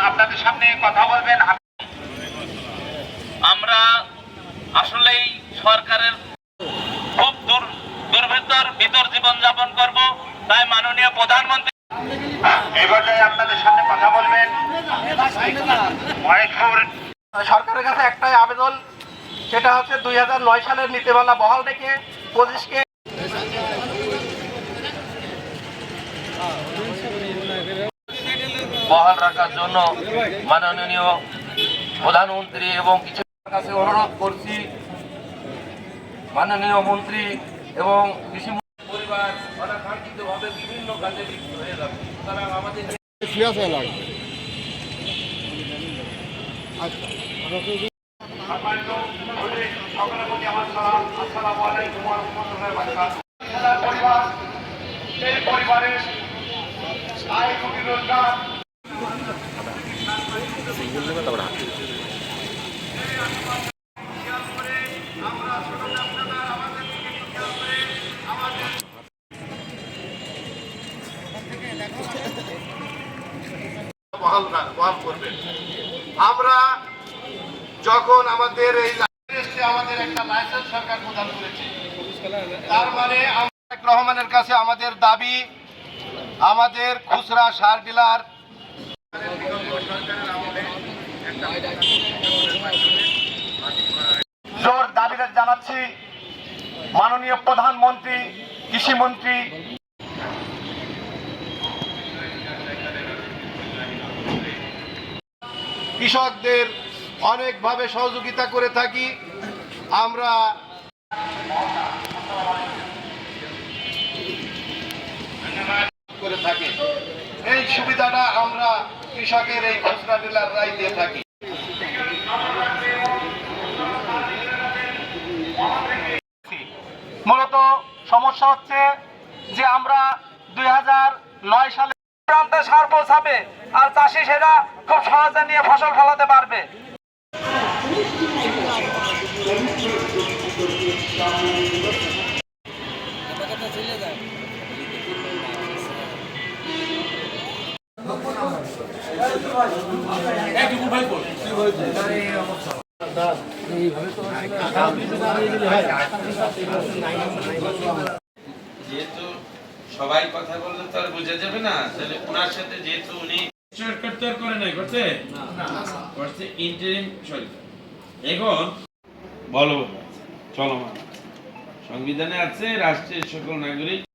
আপনাদের সামনে কথা বলবেন। আমরা আসলেই সরকারের খুব দুর্ভিতর ভিতর জীবনযাপন করব, তাই মাননীয় প্রধানমন্ত্রী এই পর্যায়ে আপনাদের সামনে কথা বলবেন। সরকারের কাছে একটাই আবেদন, সেটা হচ্ছে 2009 সালের নীতিমালা বহাল রেখে 25কে বহাল রাখার জন্য মাননীয় প্রধানমন্ত্রী এবং কিছু কাছে অনুরোধ করছি। মাননীয় মন্ত্রী এবং কৃষি পরিবার অনাকাঙ্ক্ষিতভাবে বিভিন্ন কাজে লিপ্ত হয়ে যাবে, সুতরাং আমাদের পরিবারের আয় কোটি রোজগার বহাল করবেন। আমরা যখন আমাদের এই আমাদের একটা লাইসেন্স সরকার প্রদান করেছে, তার মানে রহমানের কাছে আমাদের দাবি, আমাদের খুচরা সার ডিলার জোর দাবি জানাচ্ছি মাননীয় প্রধানমন্ত্রী, কৃষিমন্ত্রী কৃষকদের অনেকভাবে সহযোগিতা করে থাকি। আমরা করে থাকি, এই সুবিধাটা আমরা কৃষকের এই খুচরা ডিলাররাই দিয়ে থাকি। মূলত সমস্যা হচ্ছে যে আমরা 2009 সালে প্রান্তে সার পৌঁছাবে আর চাষি সেটা খুব সহজে নিয়ে ফসল ফলাতে পারবে। যেহেতু সবাই কথা বললে তো আর বোঝা যাবে না, তাহলে ওনার সাথে যেহেতু উনি করে নাই করছে ইন্টারিম সরকার, এখন বলো চলমান সংবিধানে আছে রাষ্ট্রের সকল নাগরিক